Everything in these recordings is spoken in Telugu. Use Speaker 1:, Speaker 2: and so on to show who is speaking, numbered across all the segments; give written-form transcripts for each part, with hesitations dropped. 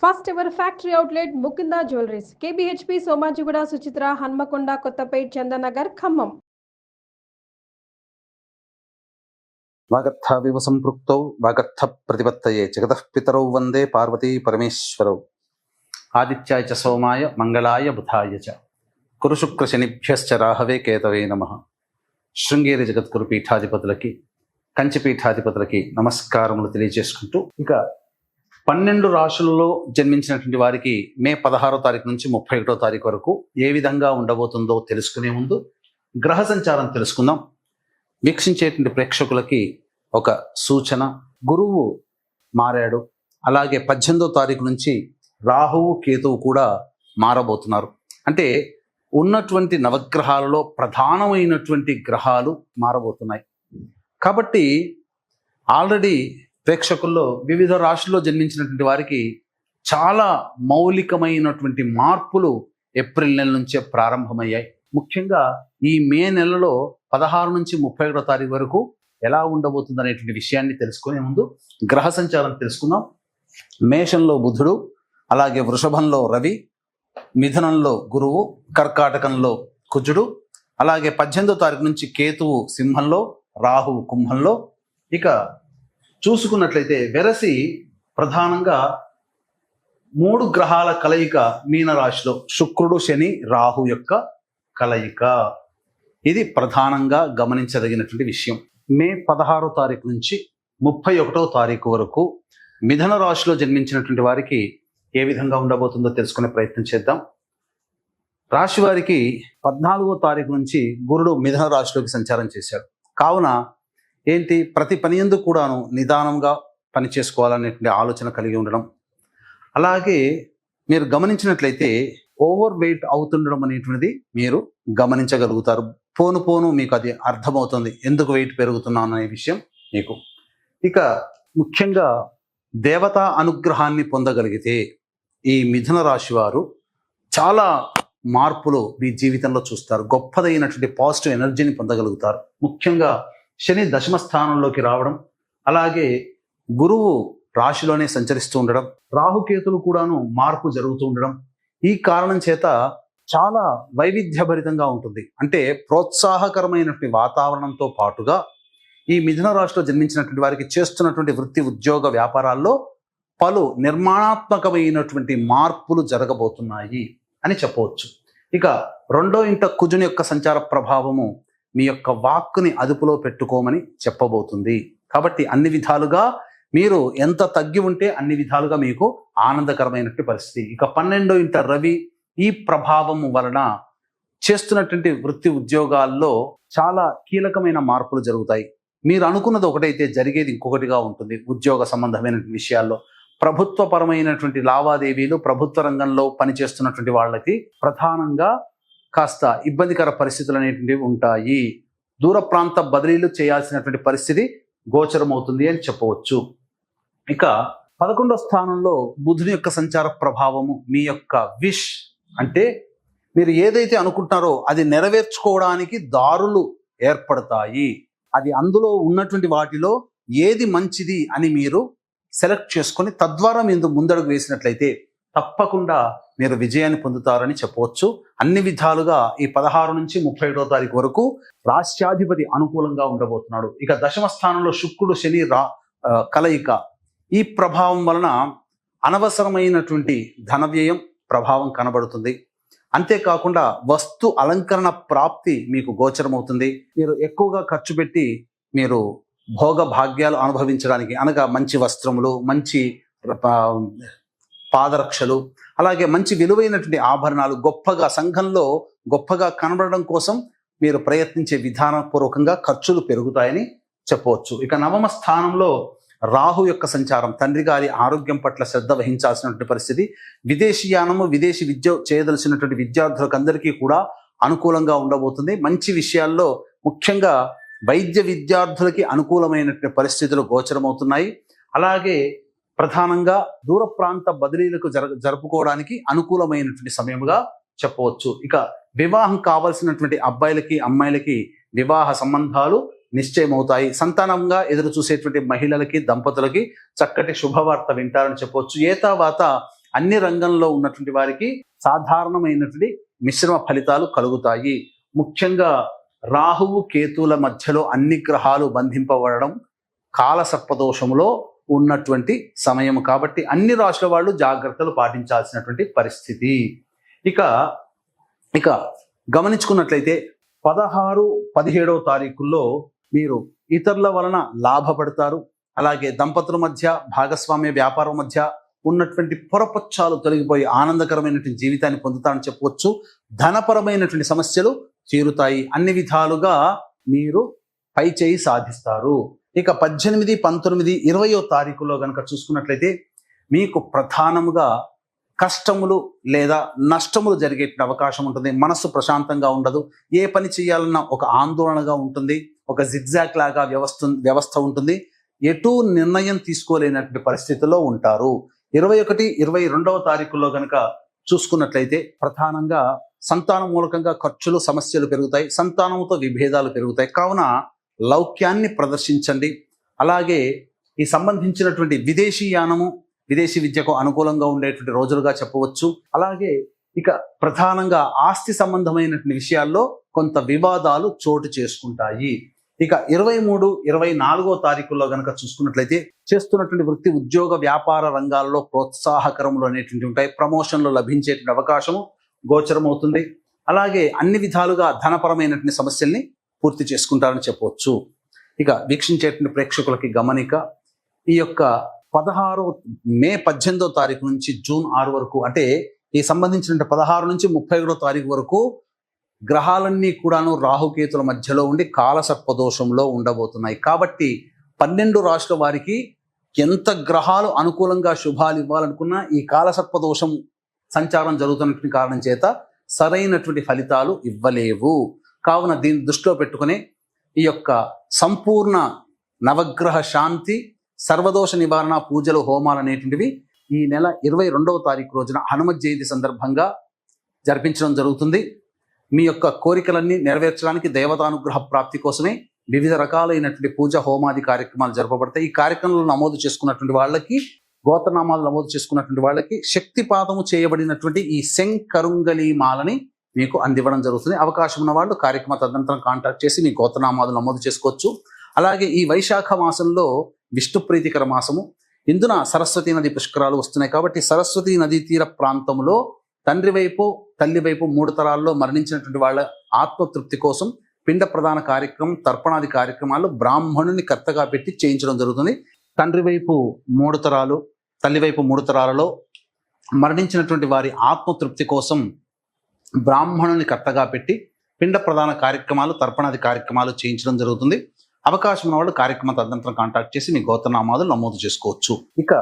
Speaker 1: First ever factory outlet Mukinda Jewelries, KBHP, Somajiguda, Suchitra, Hanmakonda, Kottapet, Chandanagar, Khammam.
Speaker 2: వాగర్థావివ సంపృక్తౌ వాగర్థ ప్రతిపత్తయే జగతః పితరౌ వందే పార్వతీ పరమేశ్వరౌ ఆదిత్యాయ చ సోమాయ మంగళాయ బుధాయ చ కురు శుక్ర శనిభ్యశ్చ రాహవే కేతవే నమః. శృంగేరి జగద్గురు పీఠాధిపతులకి కంచి పీఠాధిపతులకి నమస్కారములు తెలియజేసుకుంటూ, ఇక 12 రాశులలో జన్మించినటువంటి వారికి మే 16వ తారీఖు నుంచి 31వ తారీఖు వరకు ఏ విధంగా ఉండబోతుందో తెలుసుకునే ముందు గ్రహ సంచారం తెలుసుకుందాం. వీక్షించేటువంటి ప్రేక్షకులకి ఒక సూచన: గురువు మారాడు, అలాగే 18వ తారీఖు నుంచి రాహువు కేతువు కూడా మారబోతున్నారు. అంటే ఉన్నటువంటి నవగ్రహాలలో ప్రధానమైనటువంటి గ్రహాలు మారబోతున్నాయి. కాబట్టి ఆల్రెడీ ప్రేక్షకుల్లో వివిధ రాశుల్లో జన్మించినటువంటి వారికి చాలా మౌలికమైనటువంటి మార్పులు ఏప్రిల్ నెల నుంచే ప్రారంభమయ్యాయి. ముఖ్యంగా ఈ మే నెలలో 16 నుంచి 31వ తారీఖు వరకు ఎలా ఉండబోతుంది అనేటువంటి విషయాన్ని తెలుసుకునే ముందు గ్రహ సంచారం తెలుసుకుందాం. మేషంలో బుధుడు, అలాగే వృషభంలో రవి, మిథునంలో గురువు, కర్కాటకంలో కుజుడు, అలాగే 18వ తారీఖు నుంచి కేతువు సింహంలో, రాహువు కుంభంలో. ఇక చూసుకున్నట్లయితే వెరసి ప్రధానంగా 3 గ్రహాల కలయిక మీనరాశిలో, శుక్రుడు శని రాహు యొక్క కలయిక. ఇది ప్రధానంగా గమనించదగినటువంటి విషయం. మే 16వ తారీఖు నుంచి 31వ తారీఖు వరకు మిథున రాశిలో జన్మించినటువంటి వారికి ఏ విధంగా ఉండబోతుందో తెలుసుకునే ప్రయత్నం చేద్దాం. రాశి వారికి 14వ తారీఖు నుంచి గురుడు మిథున రాశిలోకి సంచారం చేశాడు. కావున ఏంటి, ప్రతి పని యందు కూడాను నిదానంగా పని చేసుకోవాలనేటువంటి ఆలోచన కలిగి ఉండడం. అలాగే మీరు గమనించినట్లయితే ఓవర్ వెయిట్ అవుతుండడం అనేటువంటిది మీరు గమనించగలుగుతారు. పోను పోను మీకు అది అర్థమవుతుంది, ఎందుకు వెయిట్ పెరుగుతున్నాను అనే విషయం మీకు. ఇక ముఖ్యంగా దేవతా అనుగ్రహాన్ని పొందగలిగితే ఈ మిథున రాశి వారు చాలా మార్పులు మీ జీవితంలో చూస్తారు. గొప్పదైనటువంటి పాజిటివ్ ఎనర్జీని పొందగలుగుతారు. ముఖ్యంగా శని దశమ స్థానంలోకి రావడం, అలాగే గురువు రాశిలోనే సంచరిస్తూ ఉండడం, రాహుకేతులు కూడాను మార్పు జరుగుతూ ఉండడం, ఈ కారణం చేత చాలా వైవిధ్యభరితంగా ఉంటుంది. అంటే ప్రోత్సాహకరమైనటువంటి వాతావరణంతో పాటుగా ఈ మిథున రాశిలో జన్మించినటువంటి వారికి చేస్తున్నటువంటి వృత్తి, ఉద్యోగ, వ్యాపారాల్లో పలు నిర్మాణాత్మకమైనటువంటి మార్పులు జరగబోతున్నాయి అని చెప్పవచ్చు. ఇక 2వ ఇంట కుజుని యొక్క సంచార ప్రభావము మీ యొక్క వాక్కుని అదుపులో పెట్టుకోమని చెప్పబోతుంది. కాబట్టి అన్ని విధాలుగా మీరు ఎంత తగ్గి ఉంటే అన్ని విధాలుగా మీకు ఆనందకరమైనటువంటి పరిస్థితి. ఇక 12వ ఇంట రవి, ఈ ప్రభావము వలన చేస్తున్నటువంటి వృత్తి ఉద్యోగాల్లో చాలా కీలకమైన మార్పులు జరుగుతాయి. మీరు అనుకున్నది ఒకటైతే జరిగేది ఇంకొకటిగా ఉంటుంది. ఉద్యోగ సంబంధమైన విషయాల్లో ప్రభుత్వపరమైనటువంటి లావాదేవీలు, ప్రభుత్వ రంగంలో పనిచేస్తున్నటువంటి వాళ్ళకి ప్రధానంగా కాస్త ఇబ్బందికర పరిస్థితులు అనేటువంటివి ఉంటాయి. దూర ప్రాంత బదిలీలు చేయాల్సినటువంటి పరిస్థితి గోచరమవుతుంది అని చెప్పవచ్చు. ఇక 11వ స్థానంలో బుధుని యొక్క సంచార ప్రభావము మీ యొక్క విష్, అంటే మీరు ఏదైతే అనుకుంటున్నారో అది నెరవేర్చుకోవడానికి దారులు ఏర్పడతాయి. అది అందులో ఉన్నటువంటి వాటిలో ఏది మంచిది అని మీరు సెలెక్ట్ చేసుకొని తద్వారా మీరు ముందడుగు వేసినట్లయితే తప్పకుండా మీరు విజయాన్ని పొందుతారని చెప్పవచ్చు. అన్ని విధాలుగా ఈ 16 నుంచి 31వ తారీఖు వరకు రాష్ట్రాధిపతి అనుకూలంగా ఉండబోతున్నాడు. ఇక దశమ స్థానంలో శుక్రుడు శని కలయిక, ఈ ప్రభావం వలన అనవసరమైనటువంటి ధన వ్యయం ప్రభావం కనబడుతుంది. అంతేకాకుండా వస్తు అలంకరణ ప్రాప్తి మీకు గోచరమవుతుంది. మీరు ఎక్కువగా ఖర్చు పెట్టి మీరు భోగ భాగ్యాలు అనుభవించడానికి, అనగా మంచి వస్త్రములు, మంచి పాదరక్షలు, అలాగే మంచి విలువైనటువంటి ఆభరణాలు, గొప్పగా సంఘంలో గొప్పగా కనబడడం కోసం మీరు ప్రయత్నించే విధానపూర్వకంగా ఖర్చులు పెరుగుతాయని చెప్పవచ్చు. ఇక 9వ స్థానంలో రాహు యొక్క సంచారం తండ్రి గారి ఆరోగ్యం పట్ల శ్రద్ధ వహించాల్సినటువంటి పరిస్థితి. విదేశీయానము, విదేశీ విద్య చేయదలసినటువంటి విద్యార్థులకు అందరికీ కూడా అనుకూలంగా ఉండబోతుంది. మంచి విషయాల్లో ముఖ్యంగా వైద్య విద్యార్థులకి అనుకూలమైనటువంటి పరిస్థితులు గోచరమవుతున్నాయి. అలాగే ప్రధానంగా దూర ప్రాంత బదిలీలకు జరుపుకోవడానికి అనుకూలమైనటువంటి సమయముగా చెప్పవచ్చు. ఇక వివాహం కావాల్సినటువంటి అబ్బాయిలకి, అమ్మాయిలకి వివాహ సంబంధాలు నిశ్చయమవుతాయి. సంతానంగా ఎదురు చూసేటువంటి మహిళలకి, దంపతులకి చక్కటి శుభవార్త వింటారని చెప్పవచ్చు. ఏ తర్వాత అన్ని రంగంలో ఉన్నటువంటి వారికి సాధారణమైనటువంటి మిశ్రమ ఫలితాలు కలుగుతాయి. ముఖ్యంగా రాహువు కేతువుల మధ్యలో అన్ని గ్రహాలు బంధింపబడడం కాలసర్పదోషములో ఉన్నటువంటి సమయం కాబట్టి అన్ని రాశుల వాళ్ళు జాగ్రత్తలు పాటించాల్సినటువంటి పరిస్థితి. ఇక గమనించుకున్నట్లయితే 16, 17వ తారీఖుల్లో మీరు ఇతరుల వలన లాభపడతారు. అలాగే దంపతుల మధ్య, భాగస్వామ్య వ్యాపారం మధ్య ఉన్నటువంటి పొరపచ్చాలు తొలగిపోయి ఆనందకరమైనటువంటి జీవితాన్ని పొందుతారని చెప్పవచ్చు. ధనపరమైనటువంటి సమస్యలు తీరుతాయి. అన్ని విధాలుగా మీరు పై చేయి సాధిస్తారు. ఇక 18, 19, 20వ తారీఖులో కనుక చూసుకున్నట్లయితే మీకు ప్రధానముగా కష్టములు లేదా నష్టములు జరిగే అవకాశం ఉంటుంది. మనస్సు ప్రశాంతంగా ఉండదు. ఏ పని చేయాలన్నా ఒక ఆందోళనగా ఉంటుంది. ఒక జిగ్జాగ్ లాగా వ్యవస్థ ఉంటుంది. ఎటు నిర్ణయం తీసుకోలేనటువంటి పరిస్థితుల్లో ఉంటారు. 21, 22వ తారీఖుల్లో కనుక చూసుకున్నట్లయితే ప్రధానంగా సంతానం మూలకంగా ఖర్చులు, సమస్యలు పెరుగుతాయి. సంతానంతో విభేదాలు పెరుగుతాయి. కావున లౌక్యాన్ని ప్రదర్శించండి. అలాగే ఈ సంబంధించినటువంటి విదేశీయానము, విదేశీ విద్యకు అనుకూలంగా ఉండేటువంటి రోజులుగా చెప్పవచ్చు. అలాగే ఇక ప్రధానంగా ఆస్తి సంబంధమైనటువంటి విషయాల్లో కొంత వివాదాలు చోటు చేసుకుంటాయి. ఇక 23, 24వ తారీఖుల్లో కనుక చూసుకున్నట్లయితే చేస్తున్నటువంటి వృత్తి, ఉద్యోగ, వ్యాపార రంగాల్లో ప్రోత్సాహకరములు అనేటువంటి ఉంటాయి. ప్రమోషన్లు లభించేటువంటి అవకాశము గోచరమవుతుంది. అలాగే అన్ని విధాలుగా ధనపరమైనటువంటి సమస్యల్ని పూర్తి చేసుకుంటారని చెప్పవచ్చు. ఇక వీక్షించేటువంటి ప్రేక్షకులకి గమనిక, ఈ యొక్క మే 18వ తారీఖు నుంచి జూన్ 6 వరకు, అంటే ఈ సంబంధించిన 16 నుంచి 31వ తారీఖు వరకు గ్రహాలన్నీ కూడాను రాహుకేతుల మధ్యలో ఉండి కాలసర్పదోషంలో ఉండబోతున్నాయి. కాబట్టి 12 రాశుల వారికి ఎంత గ్రహాలు అనుకూలంగా శుభాలు ఇవ్వాలనుకున్నా ఈ కాలసర్పదోషం సంచారం జరుగుతున్నటువంటి కారణం చేత సరైనటువంటి ఫలితాలు ఇవ్వలేవు. కావున దీన్ని దృష్టిలో పెట్టుకుని ఈ యొక్క సంపూర్ణ నవగ్రహ శాంతి, సర్వదోష నివారణ పూజలు, హోమాలు అనేటువంటివి ఈ నెల 22వ తారీఖు రోజున హనుమత్ జయంతి సందర్భంగా జరిపించడం జరుగుతుంది. మీ యొక్క కోరికలన్నీ నెరవేర్చడానికి, దేవతానుగ్రహ ప్రాప్తి కోసమే వివిధ రకాలైనటువంటి పూజ, హోమాది కార్యక్రమాలు జరపబడతాయి. ఈ కార్యక్రమంలో నమోదు చేసుకున్నటువంటి వాళ్ళకి, గోత్రనామాలు నమోదు చేసుకున్నటువంటి వాళ్ళకి శక్తిపాతము చేయబడినటువంటి ఈ శంకరుంగలి మాలని మీకు అందివ్వడం జరుగుతుంది. అవకాశం ఉన్న వాళ్ళు కార్యక్రమ తదనంతరం కాంటాక్ట్ చేసి మీ గోత్రనామాలు నమోదు చేసుకోవచ్చు. అలాగే ఈ వైశాఖ మాసంలో విష్ణు ప్రీతికర మాసము. ఇందున సరస్వతీ నది పుష్కరాలు వస్తున్నాయి. కాబట్టి సరస్వతీ నదీ తీర ప్రాంతంలో తండ్రి వైపు, తల్లి వైపు 3 తరాల్లో మరణించినటువంటి వాళ్ళ ఆత్మతృప్తి కోసం పిండ ప్రదాన కార్యక్రమం, తర్పణాది కార్యక్రమాలు బ్రాహ్మణుని కర్తగా పెట్టి చేయించడం జరుగుతుంది. తండ్రి వైపు 3 తరాలు, తల్లి వైపు 3 తరాలలో మరణించినటువంటి వారి ఆత్మతృప్తి కోసం బ్రాహ్మణుని కర్తగా పెట్టి పిండ ప్రదాన కార్యక్రమాలు, తర్పణాది కార్యక్రమాలు చేయించడం జరుగుతుంది. అవకాశం ఉన్న వాళ్ళు కార్యక్రమ తదనంతరం కాంటాక్ట్ చేసి మీ గోత్రనామాలు నమోదు చేసుకోవచ్చు. ఇక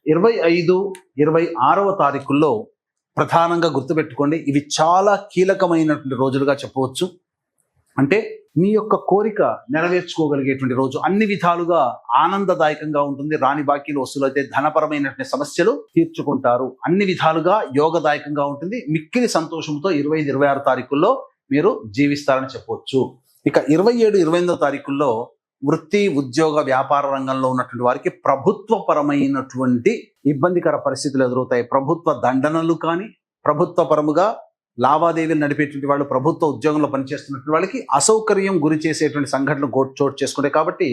Speaker 2: 25, 26వ తారీఖుల్లో ప్రధానంగా గుర్తుపెట్టుకోండి, ఇవి చాలా కీలకమైనటువంటి రోజులుగా చెప్పవచ్చు. అంటే మీ యొక్క కోరిక నెరవేర్చుకోగలిగేటువంటి రోజు. అన్ని విధాలుగా ఆనందదాయకంగా ఉంటుంది. రాని బాకీలు వసూలైతే ధనపరమైనటువంటి సమస్యలు తీర్చుకుంటారు. అన్ని విధాలుగా యోగదాయకంగా ఉంటుంది. మిక్కిలి సంతోషంతో 25, 26 తారీఖుల్లో మీరు జీవిస్తారని చెప్పవచ్చు. ఇక 27, 28వ తారీఖుల్లో వృత్తి, ఉద్యోగ, వ్యాపార రంగంలో ఉన్నటువంటి వారికి ప్రభుత్వపరమైనటువంటి ఇబ్బందికర పరిస్థితులు ఎదురవుతాయి. ప్రభుత్వ దండనలు కానీ, ప్రభుత్వ పరముగా లావాదేవీలు నడిపేటువంటి వాళ్ళు, ప్రభుత్వ ఉద్యోగంలో పనిచేస్తున్నటువంటి వాళ్ళకి అసౌకర్యం గురి చేసేటువంటి సంఘటనలు చోటు చేసుకుంటాయి. కాబట్టి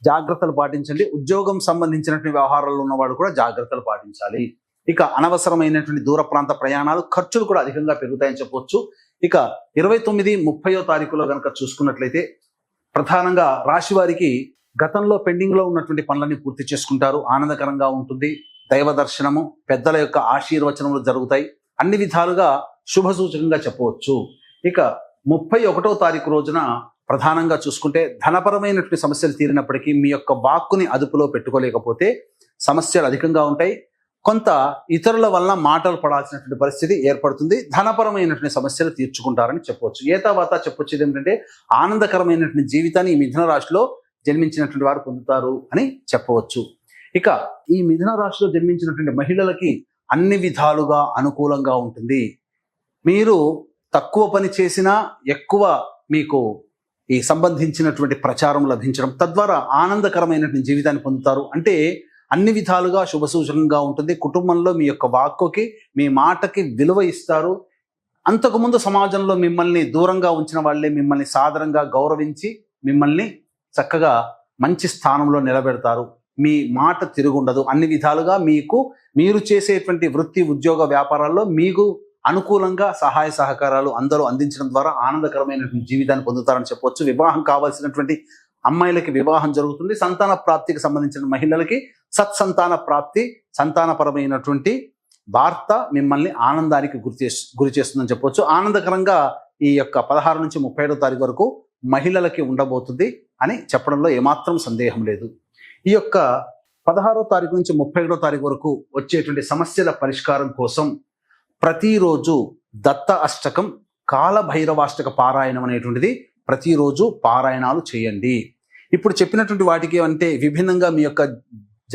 Speaker 2: జాగ్రత్తలు పాటించండి. ఉద్యోగం సంబంధించినటువంటి వ్యవహారాల్లో ఉన్నవాళ్ళు కూడా జాగ్రత్తలు పాటించాలి. ఇక అనవసరమైనటువంటి దూర ప్రాంత ప్రయాణాలు, ఖర్చులు కూడా అధికంగా పెరుగుతాయని చెప్పవచ్చు. ఇక 29, 30వ తారీఖులో కనుక చూసుకున్నట్లయితే ప్రధానంగా రాశి వారికి గతంలో పెండింగ్లో ఉన్నటువంటి పనులన్నీ పూర్తి చేసుకుంటారు. ఆనందకరంగా ఉంటుంది. దైవ దర్శనము, పెద్దల యొక్క ఆశీర్వచనములు జరుగుతాయి. అన్ని విధాలుగా శుభ సూచకంగా చెప్పవచ్చు. ఇక 31వ తారీఖు రోజున ప్రధానంగా చూసుకుంటే ధనపరమైనటువంటి సమస్యలు తీరినప్పటికీ మీ యొక్క వాక్కుని అదుపులో పెట్టుకోలేకపోతే సమస్యలు అధికంగా ఉంటాయి. కొంత ఇతరుల వల్ల మాటలు పడాల్సినటువంటి పరిస్థితి ఏర్పడుతుంది. ధనపరమైనటువంటి సమస్యలు తీర్చుకుంటారని చెప్పవచ్చు. ఏతావాత చెప్పొచ్చు ఏంటంటే ఆనందకరమైనటువంటి జీవితాన్ని ఈ మిథున రాశిలో జన్మించినటువంటి వారు పొందుతారు అని చెప్పవచ్చు. ఇక ఈ మిథున రాశిలో జన్మించినటువంటి మహిళలకి అన్ని విధాలుగా అనుకూలంగా ఉంటుంది. మీరు తక్కువ పని చేసినా ఎక్కువ మీకు ఈ సంబంధించినటువంటి ప్రచారం లభించడం, తద్వారా ఆనందకరమైనటువంటి జీవితాన్ని పొందుతారు. అంటే అన్ని విధాలుగా శుభ సూచకంగా ఉంటుంది. కుటుంబంలో మీ యొక్క వాక్కుకి, మీ మాటకి విలువ ఇస్తారు. అంతకుముందు సమాజంలో మిమ్మల్ని దూరంగా ఉంచిన వాళ్ళే మిమ్మల్ని సాదరంగా గౌరవించి మిమ్మల్ని చక్కగా మంచి స్థానంలో నిలబెడతారు. మీ మాట తిరుగుండదు. అన్ని విధాలుగా మీరు చేసేటువంటి వృత్తి, ఉద్యోగ, వ్యాపారాల్లో మీకు అనుకూలంగా సహాయ సహకారాలు అందరూ అందించడం ద్వారా ఆనందకరమైనటువంటి జీవితాన్ని పొందుతారని చెప్పవచ్చు. వివాహం కావాల్సినటువంటి అమ్మాయిలకి వివాహం జరుగుతుంది. సంతాన ప్రాప్తికి సంబంధించిన మహిళలకి సత్సంతాన ప్రాప్తి, సంతానపరమైనటువంటి వార్త మిమ్మల్ని ఆనందానికి గురి చేస్తుందని చెప్పవచ్చు. ఆనందకరంగా ఈ యొక్క 16 నుంచి 37వ తారీఖు వరకు మహిళలకి ఉండబోతుంది అని చెప్పడంలో ఏమాత్రం సందేహం లేదు. ఈ యొక్క 16వ తారీఖు నుంచి 31వ తారీఖు వరకు వచ్చేటువంటి సమస్యల పరిష్కారం కోసం ప్రతిరోజు దత్త అష్టకం, కాలభైరవాష్టక పారాయణం అనేటువంటిది ప్రతిరోజు పారాయణాలు చేయండి. ఇప్పుడు చెప్పినటువంటి వాటికి అంటే విభిన్నంగా మీ యొక్క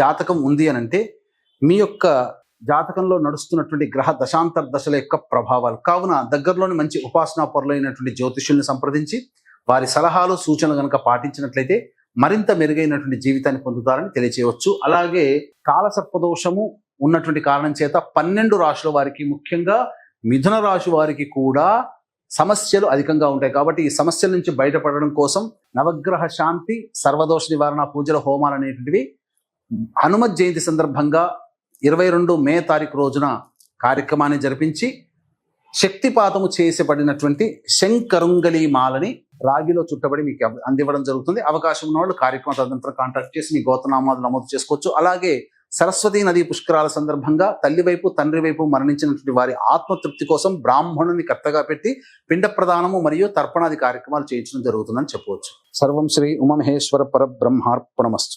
Speaker 2: జాతకం ఉంది అని అంటే మీ యొక్క జాతకంలో నడుస్తున్నటువంటి గ్రహ దశాంతర దశల యొక్క ప్రభావాలు. కావున దగ్గరలోని మంచి ఉపాసనా పరులైనటువంటి జ్యోతిష్యుల్ని సంప్రదించి వారి సలహాలు, సూచనలు కనుక పాటించినట్లయితే మరింత మెరుగైనటువంటి జీవితాన్ని పొందుతారని తెలియచేయవచ్చు. అలాగే కాలసర్పదోషము ఉన్నటువంటి కారణం చేత 12 రాశుల వారికి, ముఖ్యంగా మిథున రాశి వారికి కూడా సమస్యలు అధికంగా ఉంటాయి. కాబట్టి ఈ సమస్యల నుంచి బయటపడడం కోసం నవగ్రహ శాంతి, సర్వదోష నివారణ పూజల, హోమాలు అనేటువంటివి హనుమత్ జయంతి సందర్భంగా 22 మే తారీఖు రోజున కార్యక్రమాన్ని జరిపించి శక్తిపాతము చేసబడినటువంటి శంకరుంగలి మాలని రాగిలో చుట్టబడి మీకు అందివ్వడం జరుగుతుంది. అవకాశం ఉన్న వాళ్ళు కార్యక్రమం తదనంతరం కాంటాక్ట్ చేసి మీ గోత్రనామాలు నమోదు చేసుకోవచ్చు. అలాగే సరస్వతీ నదీ పుష్కరాల సందర్భంగా తల్లి వైపు, తండ్రి వైపు మరణించినటువంటి వారి ఆత్మతృప్తి కోసం బ్రాహ్మణుని కర్తగా పెట్టి పిండ ప్రదానము మరియు తర్పణాది కార్యక్రమాలు చేయించడం జరుగుతుందని చెప్పవచ్చు. సర్వం శ్రీ ఉమామహేశ్వర పరబ్రహ్మార్పణమస్తు.